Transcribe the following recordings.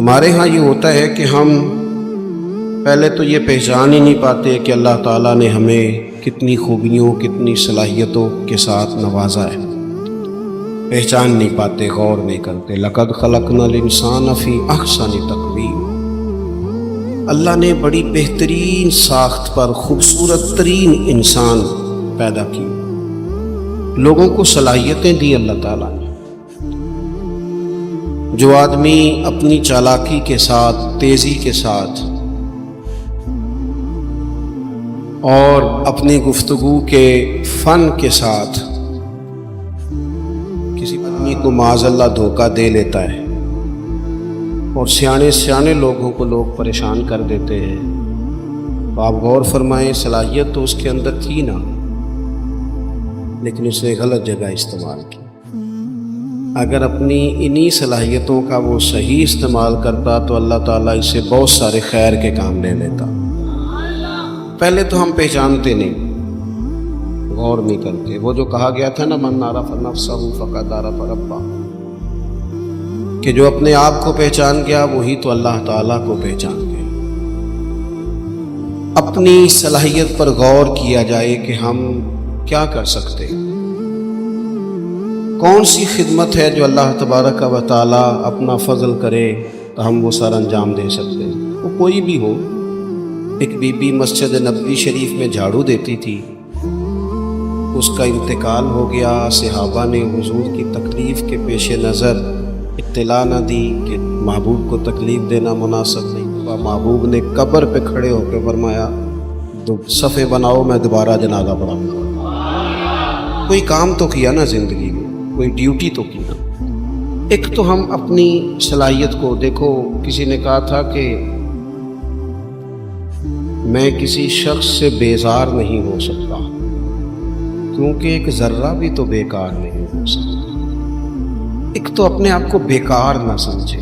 ہمارے ہاں یہ ہوتا ہے کہ ہم پہلے تو یہ پہچان ہی نہیں پاتے کہ اللہ تعالیٰ نے ہمیں کتنی خوبیوں کتنی صلاحیتوں کے ساتھ نوازا ہے، پہچان نہیں پاتے، غور نہیں کرتے۔ لَقَدْ خَلَقْنَا الْإِنسَانَ فِي أَحْسَنِ تَقْوِيمٍ، اللہ نے بڑی بہترین ساخت پر خوبصورت ترین انسان پیدا کی، لوگوں کو صلاحیتیں دی اللہ تعالیٰ نے۔ جو آدمی اپنی چالاکی کے ساتھ، تیزی کے ساتھ اور اپنی گفتگو کے فن کے ساتھ کسی آدمی کو معاذ اللہ دھوکہ دے لیتا ہے اور سیانے لوگوں کو لوگ پریشان کر دیتے ہیں، تو آپ غور فرمائیں، صلاحیت تو اس کے اندر تھی نا، لیکن اس نے غلط جگہ استعمال کی۔ اگر اپنی انہی صلاحیتوں کا وہ صحیح استعمال کرتا تو اللہ تعالیٰ اس سے بہت سارے خیر کے کام لے لیتا۔ پہلے تو ہم پہچانتے نہیں، غور نہیں کرتے۔ وہ جو کہا گیا تھا نا، من عرف نفسہ فقد عرف ربہ، کہ جو اپنے آپ کو پہچان گیا وہی تو اللہ تعالیٰ کو پہچان گیا۔ اپنی صلاحیت پر غور کیا جائے کہ ہم کیا کر سکتے ہیں، کون سی خدمت ہے جو اللہ تبارک و تعالیٰ اپنا فضل کرے تو ہم وہ سر انجام دے سکتے ہیں۔ وہ کوئی بھی ہو، ایک بی بی مسجد نبوی شریف میں جھاڑو دیتی تھی، اس کا انتقال ہو گیا، صحابہ نے حضور کی تکلیف کے پیش نظر اطلاع نہ دی کہ محبوب کو تکلیف دینا مناسب نہیں ہوا۔ محبوب نے قبر پہ کھڑے ہو کے فرمایا، صفیں بناؤ، میں دوبارہ جنازہ پڑھاؤں گا۔ کوئی کام تو کیا نا زندگی میں، کوئی ڈیوٹی تو کی نا۔ ایک تو ہم اپنی صلاحیت کو دیکھو، کسی نے کہا تھا کہ میں کسی شخص سے بیزار نہیں ہو سکتا کیونکہ ایک ذرہ بھی تو بیکار نہیں ہو سکتا۔ ایک تو اپنے آپ کو بیکار نہ سمجھے۔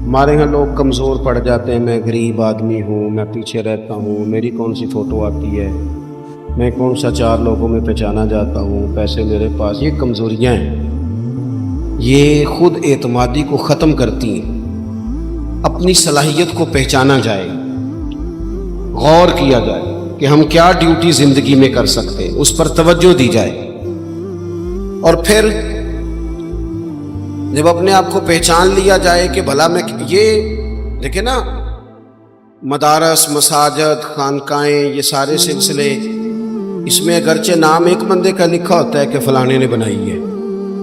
ہمارے ہاں لوگ کمزور پڑ جاتے ہیں، میں غریب آدمی ہوں، میں پیچھے رہتا ہوں، میری کون سی فوٹو آتی ہے، میں کون سا چار لوگوں میں پہچانا جاتا ہوں، پیسے میرے پاس۔ یہ کمزوریاں ہیں، یہ خود اعتمادی کو ختم کرتی ہیں۔ اپنی صلاحیت کو پہچانا جائے، غور کیا جائے کہ ہم کیا ڈیوٹی زندگی میں کر سکتے ہیں، اس پر توجہ دی جائے۔ اور پھر جب اپنے آپ کو پہچان لیا جائے کہ بھلا میں یہ دیکھیں نا، مدارس، مساجد، خانقاہیں، یہ سارے سلسلے، اس میں اگرچہ نام ایک بندے کا لکھا ہوتا ہے کہ فلانے نے بنائی ہے،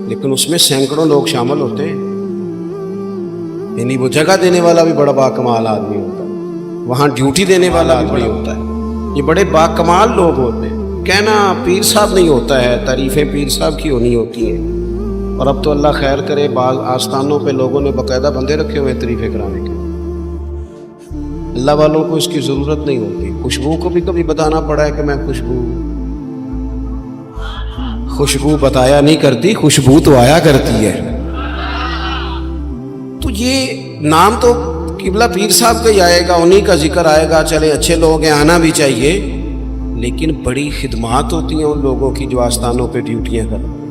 لیکن اس میں سینکڑوں لوگ شامل ہوتے ہیں۔ یعنی وہ جگہ دینے والا بھی بڑا باکمال آدمی ہوتا ہے، وہاں ڈیوٹی دینے والا آدمی ہوتا ہے، یہ بڑے باکمال لوگ ہوتے ہیں۔ کہنا پیر صاحب نہیں ہوتا ہے، تعریفیں پیر صاحب کی ہونی ہوتی ہیں۔ اور اب تو اللہ خیر کرے، بعض آستانوں پہ لوگوں نے باقاعدہ بندے رکھے ہوئے تعریفیں کرانے کے۔ اللہ والوں کو اس کی ضرورت نہیں ہوتی۔ خوشبو کو بھی کبھی بتانا پڑا ہے کہ میں خوشبو بتایا نہیں کرتی، خوشبو تو آیا کرتی ہے۔ تو یہ نام تو قبلہ پیر صاحب کا ہی آئے گا، انہی کا ذکر آئے گا، چلے اچھے لوگ ہیں، آنا بھی چاہیے، لیکن بڑی خدمات ہوتی ہیں ان لوگوں کی جو آستانوں پہ ڈیوٹیاں کرتے ہیں،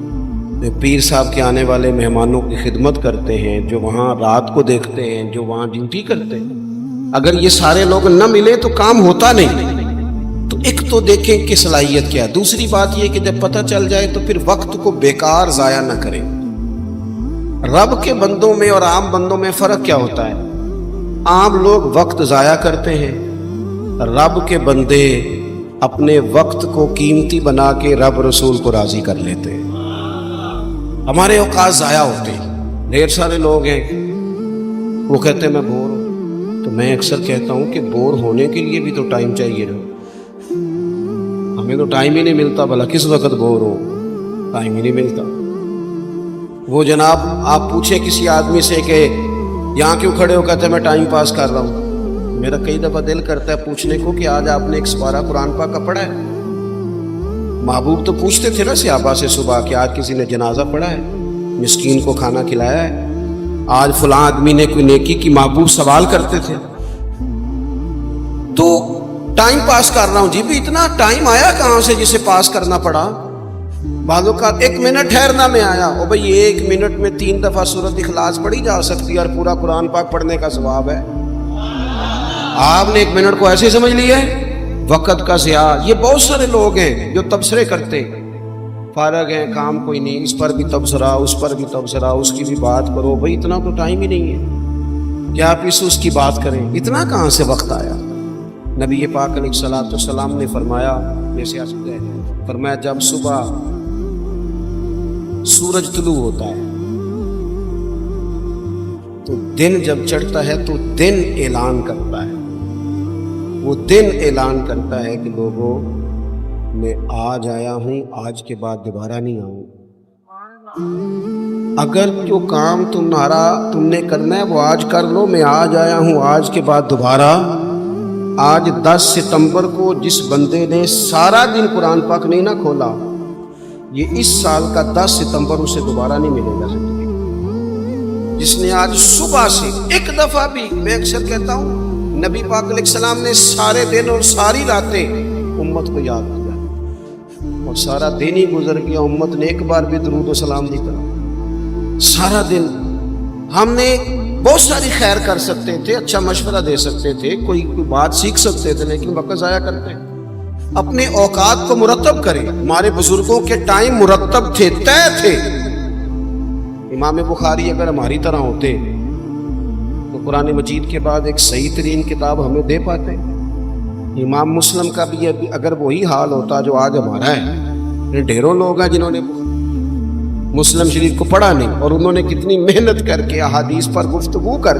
جو پیر صاحب کے آنے والے مہمانوں کی خدمت کرتے ہیں، جو وہاں رات کو دیکھتے ہیں، جو وہاں ڈیوٹی کرتے ہیں۔ اگر یہ سارے لوگ نہ ملے تو کام ہوتا نہیں۔ تو ایک تو دیکھیں کہ صلاحیت کیا ہے۔ دوسری بات یہ کہ جب پتہ چل جائے تو پھر وقت کو بیکار ضائع نہ کریں۔ رب کے بندوں میں اور عام بندوں میں فرق کیا ہوتا ہے؟ عام لوگ وقت ضائع کرتے ہیں، رب کے بندے اپنے وقت کو قیمتی بنا کے رب رسول کو راضی کر لیتے ہیں۔ ہمارے اوقات ضائع ہوتے ہیں۔ ڈھیر سارے لوگ ہیں، وہ کہتے ہیں میں بور ہوں، تو میں اکثر کہتا ہوں کہ بور ہونے کے لیے بھی تو ٹائم چاہیے نا۔ ہمیں تو ٹائم ہی نہیں ملتا، بھلا کس وقت بور ہو، ٹائم ہی نہیں ملتا۔ وہ جناب آپ پوچھیں کسی آدمی سے کہ یہاں کیوں کھڑے ہو، کہتے ہیں میں ٹائم پاس کر رہا ہوں۔ میرا کئی دفعہ دل کرتا ہے پوچھنے کو کہ آج آپ نے ایک سپارہ قرآن پاک کا پڑھا ہے؟ محبوب تو پوچھتے تھے نا صحابہ سے صبح کہ آج کسی نے جنازہ پڑھا ہے، مسکین کو کھانا کھلایا ہے، آج فلاں آدمی نے کوئی نیکی کی، محبوب سوال کرتے تھے۔ تو ٹائم پاس کر رہا ہوں جی، بھی اتنا ٹائم آیا کہاں سے جسے پاس کرنا پڑا؟ بعضوں کا 1 منٹ ٹھہرنا میں آیا، او بھئی 1 منٹ میں 3 دفعہ سورۃ اخلاص پڑھی جا سکتی ہے اور پورا قرآن پاک پڑھنے کا ثواب ہے۔ آپ نے 1 منٹ کو ایسے سمجھ لیا ہے وقت کا ضیاع۔ یہ بہت سارے لوگ ہیں جو تبصرے کرتے، فارغ ہیں، کام کوئی نہیں، اس پر بھی تبصرہ، اس پر بھی تبصرہ، اس کی بھی بات کرو۔ بھئی اتنا تو ٹائم ہی نہیں ہے کہ آپ اس کی بات کریں، اتنا کہاں سے وقت آیا؟ نبی پاک علیہ الصلوۃ والسلام نے فرمایا، جیسے فرمایا جب صبح سورج طلوع ہوتا ہے تو دن جب چڑھتا ہے تو دن اعلان کرتا ہے، وہ دن اعلان کرتا ہے کہ لوگوں میں آج آیا ہوں، آج کے بعد دوبارہ نہیں آؤں۔ اگر جو کام تم نے کرنا ہے وہ آج کر لو، میں آج آیا ہوں، آج کے بعد دوبارہ۔ آج 10 ستمبر کو جس بندے نے سارا دن قرآن پاک نہیں نہ کھولا، یہ اس سال کا 10 ستمبر اسے دوبارہ نہیں ملے گا زندگی۔ جس نے آج صبح سے ایک دفعہ بھی، میں اکثر کہتا ہوں نبی پاک علیہ السلام نے سارے دن اور ساری راتیں امت کو یاد کیا اور سارا دن ہی گزر گیا، امت نے ایک بار بھی درود و سلام نہیں کرا۔ سارا دن ہم نے بہت ساری خیر کر سکتے تھے، اچھا مشورہ دے سکتے تھے، کوئی بات سیکھ سکتے تھے، لیکن وقت ضائع کرتے۔ اپنے اوقات کو مرتب کریں۔ ہمارے بزرگوں کے ٹائم مرتب تھے، طے تھے۔ امام بخاری اگر ہماری طرح ہوتے تو قرآن مجید کے بعد ایک صحیح ترین کتاب ہمیں دے پاتے۔ امام مسلم کا بھی اگر وہی حال ہوتا جو آج ہمارا ہے، ڈھیروں لوگ ہیں جنہوں نے مسلم شریف کو پڑھا نہیں، اور انہوں نے کتنی محنت کر کے احادیث پر گفتگو کر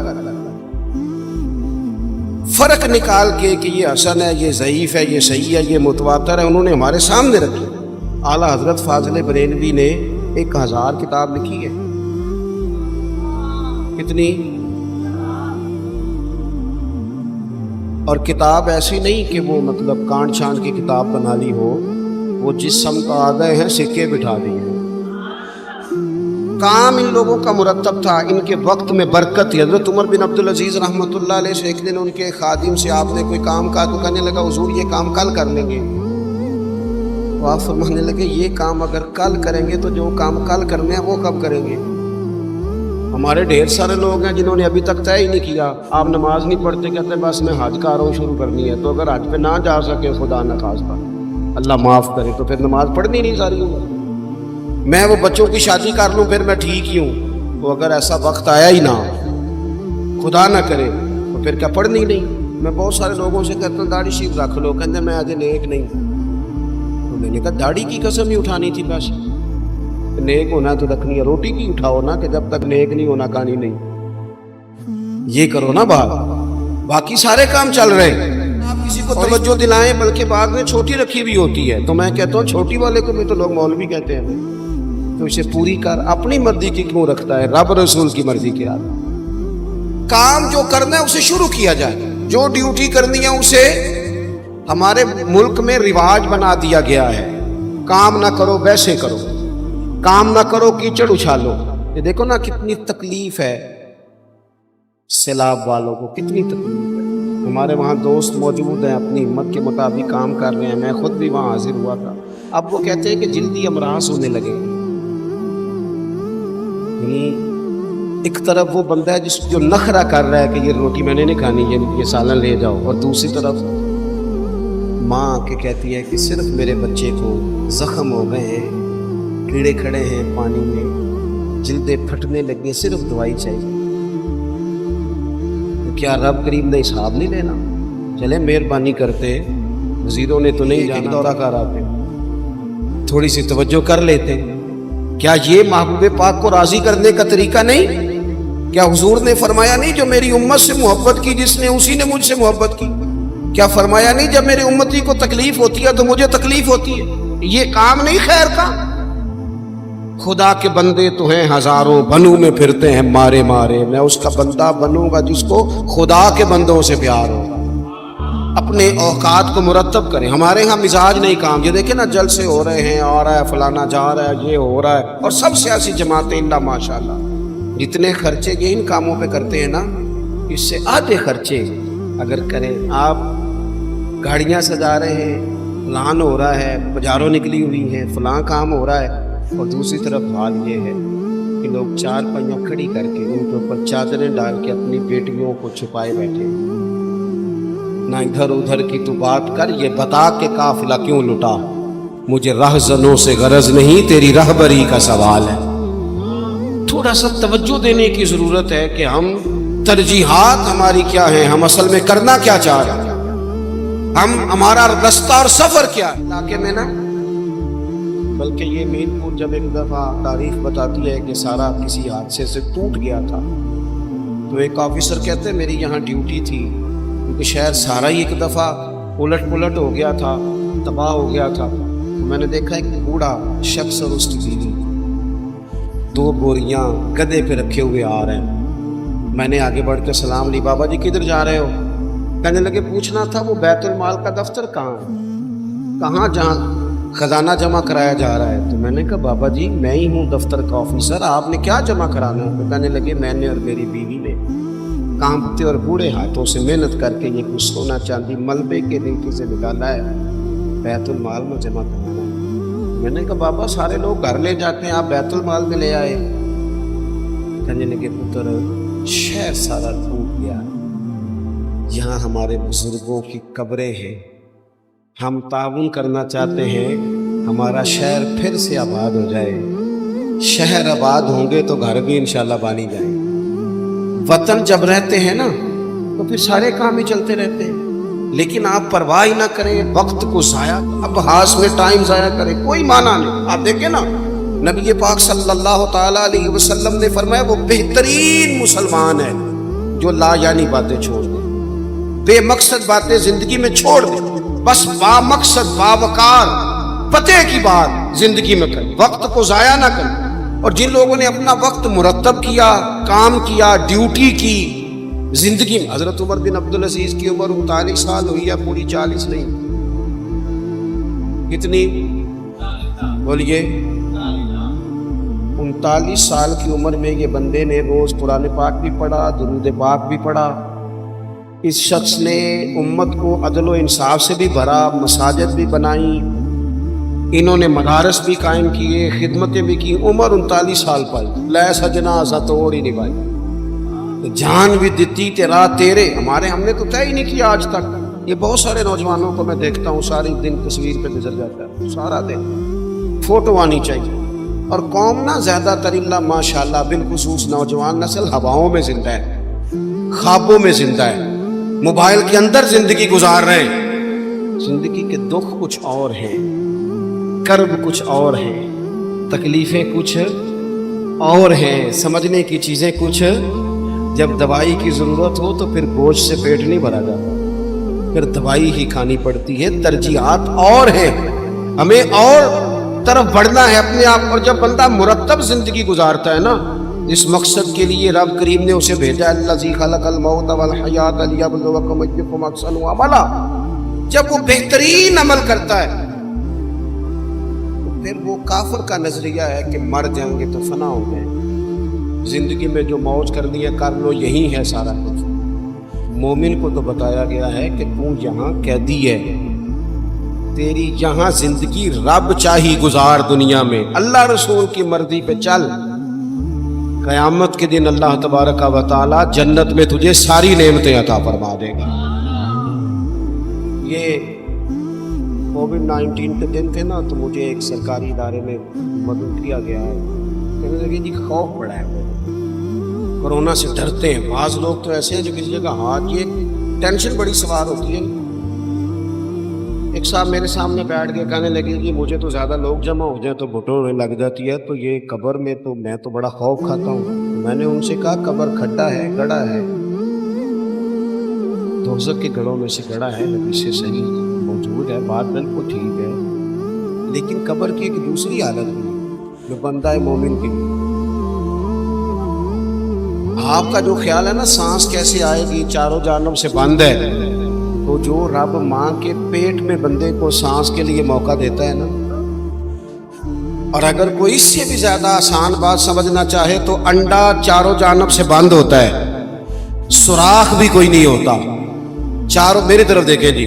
فرق نکال کے کہ یہ حسن ہے، یہ ضعیف ہے، یہ صحیح ہے، یہ متواتر ہے، انہوں نے ہمارے سامنے رکھی۔ اعلیٰ حضرت فاضل بریلوی نے 1000 کتاب لکھی ہے۔ کتنی؟ اور کتاب ایسی نہیں کہ وہ مطلب کانٹ چھانٹ کی کتاب بنا لی ہو، وہ جس سمت آ گئے ہیں سکے بٹھا دیے ہیں۔ کام ان لوگوں کا مرتب تھا، ان کے وقت میں برکت تھی۔ حضرت عمر بن عبدالعزیز رحمۃ اللہ علیہ سے ایک دن ان کے خادم سے آپ نے کوئی کام کہا تو کہنے لگا حضور یہ کام کل کر لیں گے۔ تو آپ فرمانے لگے یہ کام اگر کل کریں گے تو جو کام کل کرنے ہیں وہ کب کریں گے؟ ہمارے ڈھیر سارے لوگ ہیں جنہوں نے ابھی تک طے ہی نہیں کیا۔ آپ نماز نہیں پڑھتے، کہتے بس میں حج کا رہا ہوں، شروع کرنی ہے۔ تو اگر حج پہ نہ جا سکے خدا نخواستہ، اللہ معاف کرے، تو پھر نماز پڑھنی نہیں ساری عمر۔ میں وہ بچوں کی شادی کر لوں پھر میں ٹھیک ہی ہوں۔ تو اگر ایسا وقت آیا ہی نہ، خدا نہ کرے، تو پھر کیا پڑھنی نہیں؟ میں بہت سارے لوگوں سے کہتا ہوں داڑھی شیف رکھ لو، کہتے میں آج نیک نہیں۔ تو میں نے کہا داڑھی کی قسم ہی اٹھانی تھی، بس نیک ہونا تو رکھنی ہے، روٹی کی اٹھاؤ نا، کہ جب تک نیک نہیں ہونا کہانی نہیں۔ یہ کرو نا بات، باقی سارے کام چل رہے ہیں، آپ کسی کو توجہ دلائیں، بلکہ بعد میں چھوٹی رکھی بھی ہوتی ہے۔ تو میں کہتا ہوں چھوٹی والے کو بھی تو لوگ مولوی کہتے ہیں، تو اسے پوری کر۔ اپنی مرضی کی کیوں رکھتا ہے؟ رب رسول کی مرضی کے آدمی۔ کام جو کرنا ہے اسے شروع کیا جائے، جو ڈیوٹی کرنی ہے اسے ہمارے ملک میں رواج بنا دیا گیا ہے۔ کام نہ کرو ویسے کرو، کام نہ کرو کیچڑ اچھالو۔ یہ دیکھو نا کتنی تکلیف ہے سیلاب والوں کو، کتنی تکلیف ہے۔ ہمارے وہاں دوست موجود ہیں، اپنی ہمت کے مطابق کام کر رہے ہیں، میں خود بھی وہاں حاضر ہوا تھا۔ اب وہ کہتے ہیں کہ جلدی امراض ہونے لگے۔ ایک طرف وہ بندہ ہے جو نخرہ کر رہا ہے کہ یہ روٹی میں نے نہیں کھانی، یہ سالن لے جاؤ، اور دوسری طرف ماں کے کہتی ہے کہ صرف میرے بچے کو زخم ہو گئے ہیں، کیڑے کھڑے ہیں پانی میں، جلدیں پھٹنے لگی، صرف دوائی چاہیے۔ تو کیا رب کریم نے حساب نہیں لینا؟ چلے مہربانی کرتے، وزیروں نے تو نہیں جانا، دورہ کر آتے، تھوڑی سی توجہ کر لیتے۔ کیا یہ محبوب پاک کو راضی کرنے کا طریقہ نہیں؟ کیا حضور نے فرمایا نہیں جو میری امت سے محبت کی جس نے اسی نے مجھ سے محبت کی؟ کیا فرمایا نہیں جب میری امتی کو تکلیف ہوتی ہے تو مجھے تکلیف ہوتی ہے؟ یہ کام نہیں خیر کا؟ خدا کے بندے تو ہیں ہزاروں، بنوں میں پھرتے ہیں مارے مارے، میں اس کا بندہ بنوں گا جس کو خدا کے بندوں سے پیار ہوگا۔ اپنے اوقات کو مرتب کریں۔ ہمارے ہاں مزاج نہیں کام، یہ دیکھیں نا جلسے ہو رہے ہیں، آ رہا ہے فلانا، جا رہا ہے، یہ ہو رہا ہے، اور سب سیاسی جماعتیں اللہ ماشاءاللہ جتنے خرچے یہ ان کاموں پہ کرتے ہیں نا، اس سے آدھے خرچے اگر کریں۔ آپ گاڑیاں سجا رہے ہیں، فلان ہو رہا ہے، بازاروں نکلی ہوئی ہیں، فلاں کام ہو رہا ہے، اور دوسری طرف حال یہ ہے کہ لوگ چار پہیاں کھڑی کر کے ان کے اوپر چادریں ڈال کے اپنی بیٹیوں کو چھپائے بیٹھے، نہ ادھر ادھر کی تو بات کر، یہ بتا کہ قافلہ کیوں لٹا، مجھے رہزنوں سے غرض نہیں، تیری رہبری کا سوال ہے۔ تھوڑا سا توجہ دینے کی ضرورت ہے کہ ہم ترجیحات ہماری کیا ہیں، ہم اصل میں کرنا کیا چاہ رہے ہیں، ہمارا رستہ اور سفر کیا ہے علاقے میں نا۔ بلکہ یہ مین پور جب ایک دفعہ تاریخ بتاتی ہے کہ سارا کسی حادثے سے ٹوٹ گیا تھا، تو ایک آفیسر کہتے ہیں میری یہاں ڈیوٹی تھی، کیونکہ شہر سارا ہی ایک دفعہ الٹ پلٹ ہو گیا تھا، تباہ ہو گیا تھا۔ تو میں نے دیکھا ایک بوڑھا شخص اور اس کی بیوی 2 بوریاں گدے پہ رکھے ہوئے آ رہے ہیں۔ میں نے آگے بڑھ کے سلام لی، بابا جی کدھر جا رہے ہو؟ کہنے لگے پوچھنا تھا وہ بیت المال کا دفتر کہاں ہے، کہاں جہاں خزانہ جمع کرایا جا رہا ہے؟ تو میں نے کہا بابا جی میں ہی ہوں دفتر کا آفیسر، آپ نے کیا جمع کرانا ہے؟ تو کہنے لگے میں نے اور میری بیوی نے کانپتے اور بوڑھے ہاتھوں سے محنت کر کے یہ کچھ سونا چاندی ملبے کے نیکی سے نکالا ہے، بیت المال میں جمع کرانا ہے۔ میں نے کہا بابا سارے لوگ گھر لے جاتے ہیں، آپ بیت المال میں لے آئے؟ کہنے لگے پتر شہر سارا ٹوٹ گیا، یہاں ہمارے بزرگوں کی قبریں ہیں، ہم تعاون کرنا چاہتے ہیں ہمارا شہر پھر سے آباد ہو جائے، شہر آباد ہوں گے تو گھر بھی انشاءاللہ بانی جائیں۔ وطن جب رہتے ہیں نا تو پھر سارے کام ہی چلتے رہتے ہیں، لیکن آپ پرواہ ہی نہ کریں وقت کو ضائع، اب ہاس میں ٹائم ضائع کریں کوئی معنی نہیں۔ آپ دیکھیں نا نبی پاک صلی اللہ تعالیٰ علیہ وسلم نے فرمایا وہ بہترین مسلمان ہے جو لا یعنی باتیں چھوڑ دیں، بے مقصد باتیں زندگی میں چھوڑ دیں، بس با مقصد باوقار پتے کی بات زندگی میں کریں، وقت کو ضائع نہ کریں۔ اور جن لوگوں نے اپنا وقت مرتب کیا، کام کیا، ڈیوٹی کی زندگی میں، حضرت عمر بن عبدالعزیز کی عمر 39 سال ہوئی ہے، پوری 40 نہیں، کتنی بولیے؟ 39 سال کی عمر میں یہ بندے نے روز قرآن پاک بھی پڑھا، درود پاک بھی پڑھا۔ اس شخص نے امت کو عدل و انصاف سے بھی بھرا، مساجد بھی بنائی، انہوں نے مدارس بھی قائم کیے، خدمتیں بھی کی، عمر 39 سال پائی، لے سجنا سا توڑ ہی نبھائی، جان بھی دیتی تیرا تیرے، ہم نے تو طے ہی نہیں کیا آج تک۔ یہ بہت سارے نوجوانوں کو میں دیکھتا ہوں سارے دن تصویر پہ گزر جاتا ہے، سارا دن فوٹو آنی چاہیے۔ اور قوم نہ زیادہ تر اللہ ماشاءاللہ بالخصوص نوجوان نسل ہواؤں میں زندہ ہے، خوابوں میں زندہ ہے، موبائل کے اندر زندگی گزار رہے ہیں۔ زندگی کے دکھ کچھ اور ہیں، کرب کچھ اور ہیں، تکلیفیں کچھ اور ہیں، سمجھنے کی چیزیں کچھ۔ جب دوائی کی ضرورت ہو تو پھر گوشت سے پیٹ نہیں بھرا جاتا، پھر دوائی ہی کھانی پڑتی ہے۔ ترجیحات اور ہیں، ہمیں اور طرف بڑھنا ہے اپنے آپ۔ اور جب بندہ مرتب زندگی گزارتا ہے نا اس مقصد کے لیے رب کریم نے اسے بھیجا، الذی خلق الموت والحیات لیبلوکم ایکم احسن عملا، جب وہ بہترین عمل کرتا ہے تو پھر وہ کافر کا نظریہ ہے کہ مر جائیں گے تو فنا ہو جائیں گے، زندگی میں جو موج کرنی ہے کر لو، یہی ہے سارا کچھ۔ مومن کو تو بتایا گیا ہے کہ تو یہاں قیدی ہے، تیری یہاں زندگی رب چاہی گزار، دنیا میں اللہ رسول کی مرضی پہ چل، قیامت کے دن اللہ تبارک و تعالی جنت میں تجھے ساری نعمتیں عطا فرما دے گا۔ یہ کووڈ-19 کے دن تھے نا، تو مجھے ایک سرکاری ادارے میں مدعو کیا گیا ہے، کہنے لگے جی خوف بڑا ہے، کرونا سے ڈرتے ہیں۔ بعض لوگ تو ایسے ہیں جو کسی جگہ ہاتھ، یہ ٹینشن بڑی سوار ہوتی ہے۔ ایک صاحب میرے سامنے بیٹھ کے کہنے لگے کہ مجھے تو زیادہ لوگ جمع ہو جائیں تو گھٹنوں لگ جاتی ہے، تو یہ قبر میں تو میں تو بڑا خوف کھاتا ہوں۔ میں نے ان سے کہا قبر کھڈا ہے، گڑھا ہے، دوزخ کے گڑھوں میں سے گڑھا ہے، نبی سے صحیح موجود ہے، بات بالکل ٹھیک ہے، لیکن قبر کی ایک دوسری حالت بھی جو بندہ مومن کی، آپ کا جو خیال ہے نا سانس کیسے آئے گی، چاروں جانب سے بند ہے، تو جو رب ماں کے پیٹ میں بندے کو سانس کے لیے موقع دیتا ہے نا، اور اگر کوئی اس سے بھی زیادہ آسان بات سمجھنا چاہے تو انڈا چاروں جانب سے بند ہوتا ہے، سوراخ بھی کوئی نہیں ہوتا، چاروں، میری طرف دیکھیں جی،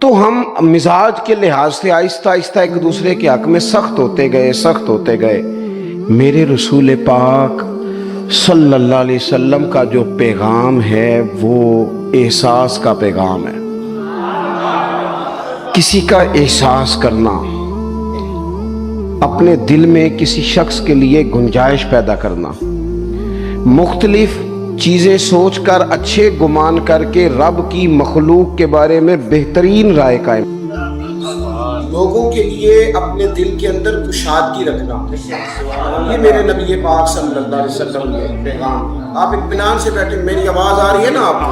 تو ہم مزاج کے لحاظ سے آہستہ آہستہ ایک دوسرے کے حق میں سخت ہوتے گئے. میرے رسول پاک صلی اللہ علیہ وسلم کا جو پیغام ہے وہ احساس کا پیغام ہے. کسی کا احساس کرنا، اپنے دل میں کسی شخص کے لیے گنجائش پیدا کرنا، مختلف چیزیں سوچ کر، اچھے گمان کر کے رب کی مخلوق کے بارے میں بہترین رائے قائم، لوگوں کے لیے اپنے دل کے اندر کشادگی رکھنا، یہ میرے نبی پاک صلی اللہ علیہ وسلم کا پیغام. آپ اطمینان سے بیٹھے، میری آواز آ رہی ہے نا آپ کو؟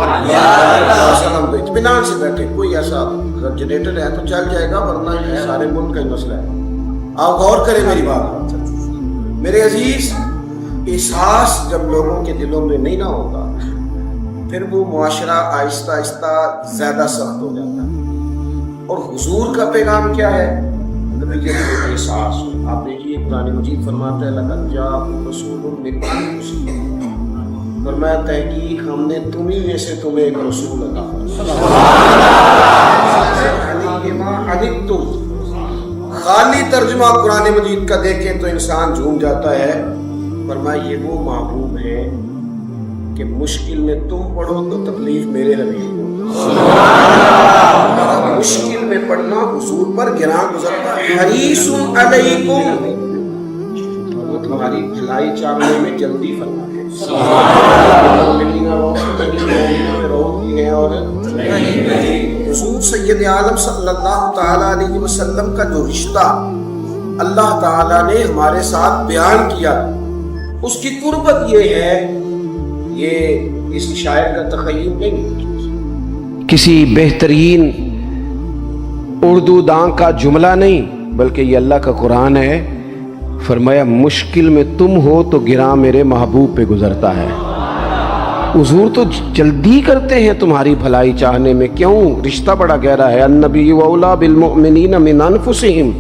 اطمینان سے بیٹھے. کوئی ایسا اگر جنریٹر ہے تو چل جائے گا، ورنہ یہ سارے ملک کا ہی مسئلہ ہے. آپ غور کریں میری بات. میرے عزیز، احساس جب لوگوں کے دلوں میں نہیں نہ ہوگا پھر وہ معاشرہ آہستہ آہستہ زیادہ سخت ہو جاتا ہے. اور حضور کا پیغام کیا ہے؟ احساس. آپ دیکھیے قرآن مجید فرماتا ہے لقد جاءکم رسول من انفسکم، فرمایا تحقیق ہم نے تمہیں میں سے تمہیں ایک رسول عطا فرمایا. خالی ترجمہ قرآن مجید کا دیکھیں تو انسان جھوم جاتا ہے. فرمایا یہ وہ محبوب ہے کہ مشکل میں تم پڑھو تو تکلیف میرے نبی کو، مشکل میں پڑھنا حضور پر گراں گزرتا ہے. حریص علیکم، وہ تمہاری بھلائی چاہنے میں جلدی فرماتے ہیں. حضور سید عالم صلی اللہ تعالی علیہ وسلم کا جو رشتہ اللہ تعالیٰ نے ہمارے ساتھ بیان کیا، اس کی قربت یہ ہے، یہ کسی شاعر کا تخیل نہیں، کسی بہترین اردو داں کا جملہ نہیں، بلکہ یہ اللہ کا قرآن ہے. فرمایا مشکل میں تم ہو تو گراں میرے محبوب پہ گزرتا ہے. حضور تو جلدی کرتے ہیں تمہاری بھلائی چاہنے میں. کیوں؟ رشتہ بڑا گہرا ہے. النبی اولیٰ بالمؤمنین من انفسہم،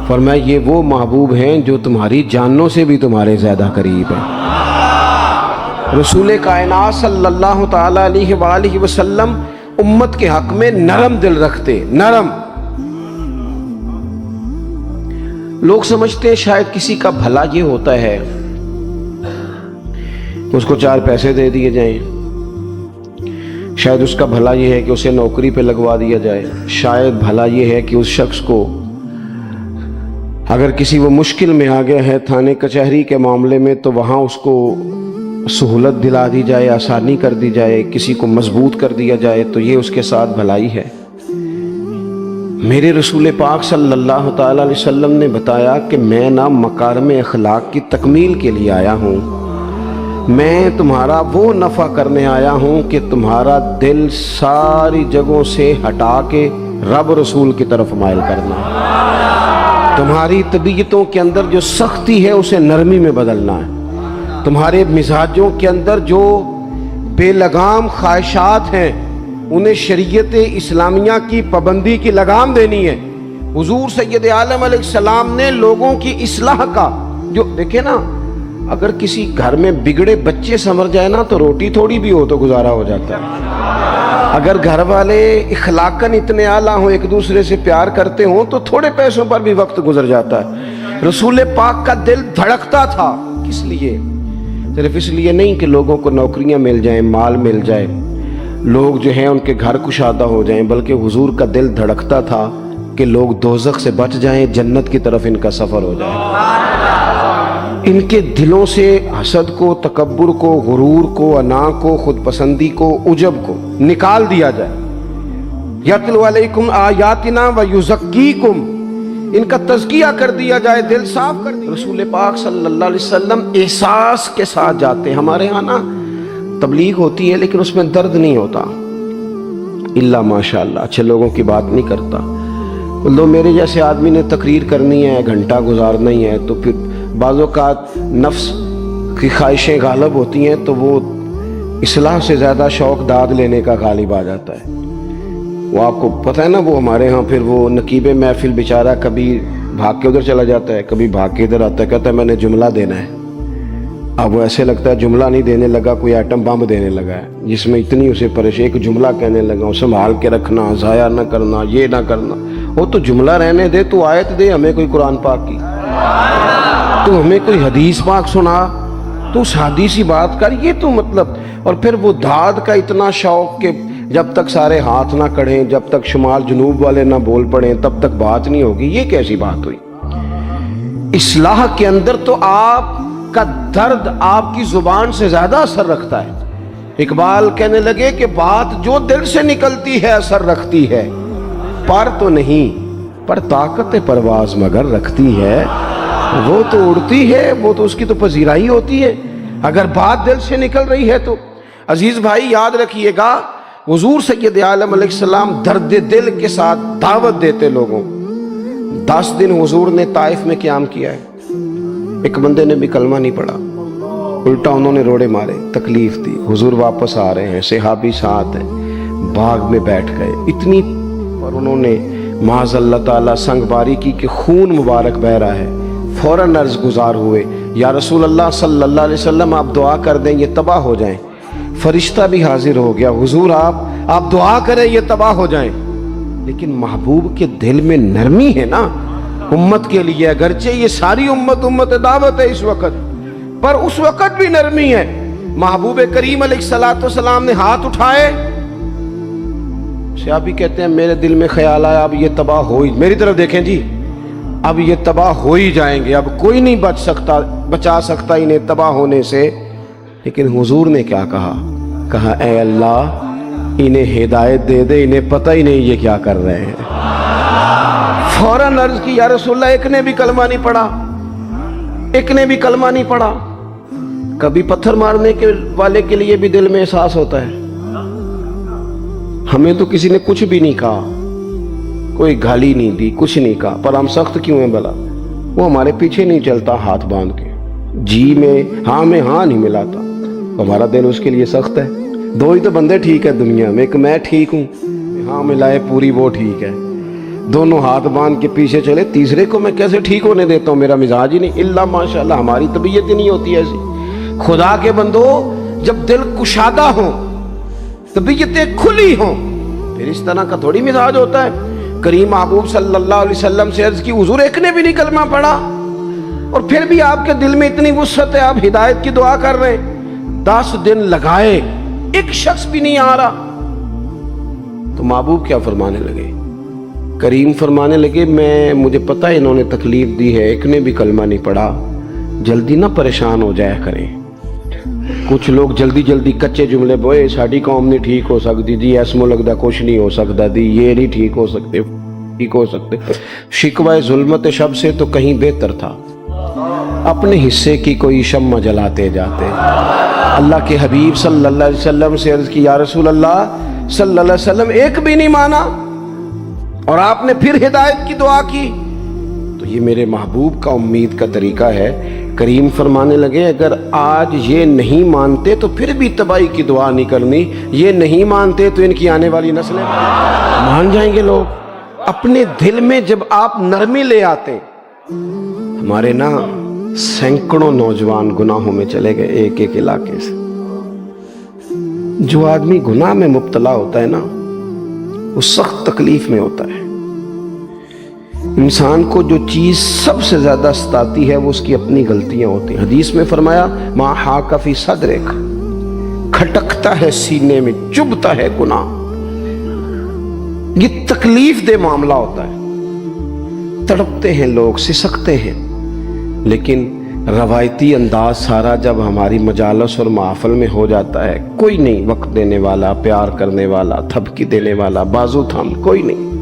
فرمایا یہ وہ محبوب ہیں جو تمہاری جانوں سے بھی تمہارے زیادہ قریب ہیں. رسول کائنات صلی اللہ تعالی علیہ وآلہ وسلم امت کے حق میں نرم دل رکھتے. نرم. لوگ سمجھتے ہیں شاید کسی کا بھلا یہ ہوتا ہے اس کو 4 پیسے دے دیے جائیں، شاید اس کا بھلا یہ ہے کہ اسے نوکری پہ لگوا دیا جائے، شاید بھلا یہ ہے کہ اس شخص کو اگر کسی وہ مشکل میں آ گیا ہے تھانے کچہری کے معاملے میں تو وہاں اس کو سہولت دلا دی جائے، آسانی کر دی جائے، کسی کو مضبوط کر دیا جائے، تو یہ اس کے ساتھ بھلائی ہے. میرے رسول پاک صلی اللہ تعالی علیہ وسلم نے بتایا کہ میں نہ مکارم اخلاق کی تکمیل کے لیے آیا ہوں، میں تمہارا وہ نفع کرنے آیا ہوں کہ تمہارا دل ساری جگہوں سے ہٹا کے رب رسول کی طرف مائل کرنا، تمہاری طبیعتوں کے اندر جو سختی ہے اسے نرمی میں بدلنا ہے، تمہارے مزاجوں کے اندر جو بے لگام خواہشات ہیں انہیں شریعت اسلامیہ کی پابندی کی لگام دینی ہے. حضور سید عالم علیہ السلام نے لوگوں کی اصلاح کا جو دیکھے نا، اگر کسی گھر میں بگڑے بچے سنور جائے نا تو روٹی تھوڑی بھی ہو تو گزارا ہو جاتا ہے. اگر گھر والے اخلاقاً اتنے اعلیٰ ہوں، ایک دوسرے سے پیار کرتے ہوں تو تھوڑے پیسوں پر بھی وقت گزر جاتا ہے. رسول پاک کا دل دھڑکتا تھا. کس لیے؟ صرف اس لیے نہیں کہ لوگوں کو نوکریاں مل جائیں، مال مل جائے، لوگ جو ہیں ان کے گھر کشادہ ہو جائیں، بلکہ حضور کا دل دھڑکتا تھا کہ لوگ دوزخ سے بچ جائیں، جنت کی طرف ان کا سفر ہو جائے. ان کے دلوں سے حسد کو، تکبر کو، غرور کو، انا کو، خود پسندی کو، عجب کو نکال دیا جائے. یتلو علیکم آیاتنا ویزکیکم، ان کا تزکیہ کر دیا جائے، دل صاف کر دیا. رسول پاک صلی اللہ علیہ وسلم احساس کے ساتھ جاتے. ہمارے ہاں نا تبلیغ ہوتی ہے لیکن اس میں درد نہیں ہوتا، اللہ ماشاء اللہ اچھے لوگوں کی بات نہیں کرتا. لو میرے جیسے آدمی نے تقریر کرنی ہے، گھنٹہ گزارنا ہی ہے، تو پھر بعض اوقات نفس کی خواہشیں غالب ہوتی ہیں تو وہ اصلاح سے زیادہ شوق داد لینے کا غالب آ جاتا ہے. وہ آپ کو پتہ ہے نا، وہ ہمارے ہاں پھر وہ نقیب محفل بیچارہ کبھی بھاگ کے ادھر چلا جاتا ہے، کبھی بھاگ کے ادھر آتا ہے، کہتا ہے میں نے جملہ دینا ہے. اب وہ ایسے لگتا ہے جملہ نہیں دینے لگا، کوئی ایٹم بم دینے لگا ہے، جس میں اتنی اسے پریشانی، ایک جملہ کہنے لگا، سنبھال کے رکھنا، ضائع نہ کرنا، یہ نہ کرنا۔ وہ تو جملہ رہنے دے، تو آیت دے ہمیں کوئی قرآن پاک کی، تو ہمیں کوئی حدیث پاک سنا، تو اس حدیثی بات کر، یہ تو مطلب۔ اور پھر وہ داد کا اتنا شوق کہ جب تک سارے ہاتھ نہ کڑھیں، جب تک شمال جنوب والے نہ بول پڑیں، تب تک بات نہیں ہوگی۔ یہ کیسی بات ہوئی؟ اصلاح کے اندر تو آپ کا درد آپ کی زبان سے زیادہ اثر رکھتا ہے۔ اقبال کہنے لگے کہ بات جو دل سے نکلتی ہے اثر رکھتی ہے، پر تو نہیں، پر طاقت پرواز مگر رکھتی ہے۔ وہ تو اڑتی ہے، وہ تو اس کی تو پذیرائی ہوتی ہے، اگر بات دل سے نکل رہی ہے تو۔ عزیز بھائی یاد رکھیے گا، حضور سید عالم علیہ السلام درد دل کے ساتھ دعوت دیتے لوگوں۔ 10 دن حضور نے طائف میں قیام کیا ہے، ایک بندے نے بھی کلمہ نہیں پڑھا، الٹا انہوں نے روڑے مارے، تکلیف دی۔ حضور واپس آ رہے ہیں، صحابی ساتھ ہیں، باغ میں بیٹھ گئے، اتنی پر انہوں نے معاذ اللہ تعالیٰ سنگ باری کی کہ خون مبارک بہ رہا ہے۔ فوراً عرض گزار ہوئے، یا رسول اللہ صلی اللہ علیہ وسلم آپ دعا کر دیں یہ تباہ ہو جائیں۔ فرشتہ بھی حاضر ہو گیا، حضور آپ دعا کریں یہ تباہ ہو جائیں۔ لیکن محبوب کے دل میں نرمی ہے نا امت کے لیے، اگرچہ یہ ساری امت دعوت ہے اس وقت، پر اس وقت بھی نرمی ہے۔ محبوب کریم علیہ السلام نے ہاتھ اٹھائے، صحابی کہتے ہیں میرے دل میں خیال آیا اب یہ تباہ ہو ہی، میری طرف دیکھیں جی، اب یہ تباہ ہو ہی جائیں گے، اب کوئی نہیں بچا سکتا انہیں تباہ ہونے سے۔ لیکن حضور نے کیا کہا اے اللہ انہیں ہدایت دے دے، انہیں پتہ ہی نہیں یہ کیا کر رہے ہیں۔ فوراً عرض کی یا رسول اللہ ایک نے بھی کلمہ نہیں پڑھا، ایک نے بھی کلمہ نہیں پڑھا۔ کبھی پتھر مارنے کے والے کے لیے بھی دل میں احساس ہوتا ہے، ہمیں تو کسی نے کچھ بھی نہیں کہا، کوئی گالی نہیں دی، کچھ نہیں کہا، پر ہم سخت کیوں ہیں بھلا؟ وہ ہمارے پیچھے نہیں چلتا ہاتھ باندھ کے، جی میں ہاں نہیں ملاتا، ہمارا دل اس کے لیے سخت ہے۔ دو ہی تو بندے ٹھیک ہے دنیا میں، ایک میں ٹھیک ہوں، ہاں ملائے پوری وہ ٹھیک ہے، دونوں ہاتھ باندھ کے پیچھے چلے، تیسرے کو میں کیسے ٹھیک ہونے دیتا ہوں؟ میرا مزاج ہی نہیں، اللہ ماشاءاللہ ہماری طبیعت ہی نہیں ہوتی ایسی۔ خدا کے بندو جب دل کشادہ ہو، طبیعتیں کھلی ہوں، پھر اس طرح کا تھوڑی مزاج ہوتا ہے۔ کریم محبوب صلی اللہ علیہ وسلم سے عرض کی حضور ایک نے بھی نہیں کلمہ پڑھا، اور پھر بھی آپ کے دل میں اتنی وسعت ہے، آپ ہدایت کی دعا کر رہے ہیں۔ 10 دن لگائے، ایک شخص بھی نہیں آ رہا، تو محبوب کیا فرمانے لگے؟ کریم فرمانے لگے مجھے پتہ ہے انہوں نے تکلیف دی ہے، ایک نے بھی کلمہ نہیں پڑھا، جلدی نہ پریشان ہو جایا کریں۔ کچھ لوگ جلدی کچے جملے بوئے، ساڈی قوم نہیں ٹھیک ہو سکتی جی، ایسمو لگتا کچھ نہیں ہو سکتا دی، یہ نہیں ٹھیک ہو سکتے۔ شکوہ ظلمت شب سے تو کہیں بہتر تھا، اپنے حصے کی کوئی شمع جلاتے جاتے۔ اللہ کے حبیب صلی اللہ علیہ وسلم سے عرض کی یا رسول اللہ صلی اللہ علیہ وسلم ایک بھی نہیں مانا، اور آپ نے پھر ہدایت کی دعا کی۔ تو یہ میرے محبوب کا امید کا طریقہ ہے۔ کریم فرمانے لگے اگر آج یہ نہیں مانتے تو پھر بھی تباہی کی دعا نہیں کرنی، یہ نہیں مانتے تو ان کی آنے والی نسلیں مان جائیں گے۔ لوگ اپنے دل میں جب آپ نرمی لے آتے، ہمارے نا سینکڑوں نوجوان گناہوں میں چلے گئے ایک علاقے سے۔ جو آدمی گناہ میں مبتلا ہوتا ہے نا، وہ سخت تکلیف میں ہوتا ہے۔ انسان کو جو چیز سب سے زیادہ ستاتی ہے وہ اس کی اپنی غلطیاں ہوتی ہیں۔ حدیث میں فرمایا ما حاک فی صدرک، کھٹکتا ہے سینے میں، چبھتا ہے گناہ، یہ تکلیف دہ معاملہ ہوتا ہے، تڑپتے ہیں لوگ، سسکتے ہیں۔ لیکن روایتی انداز سارا جب ہماری مجالس اور محافل میں ہو جاتا ہے، کوئی نہیں وقت دینے والا، پیار کرنے والا، تھپکی دینے والا، بازو تھام کوئی نہیں،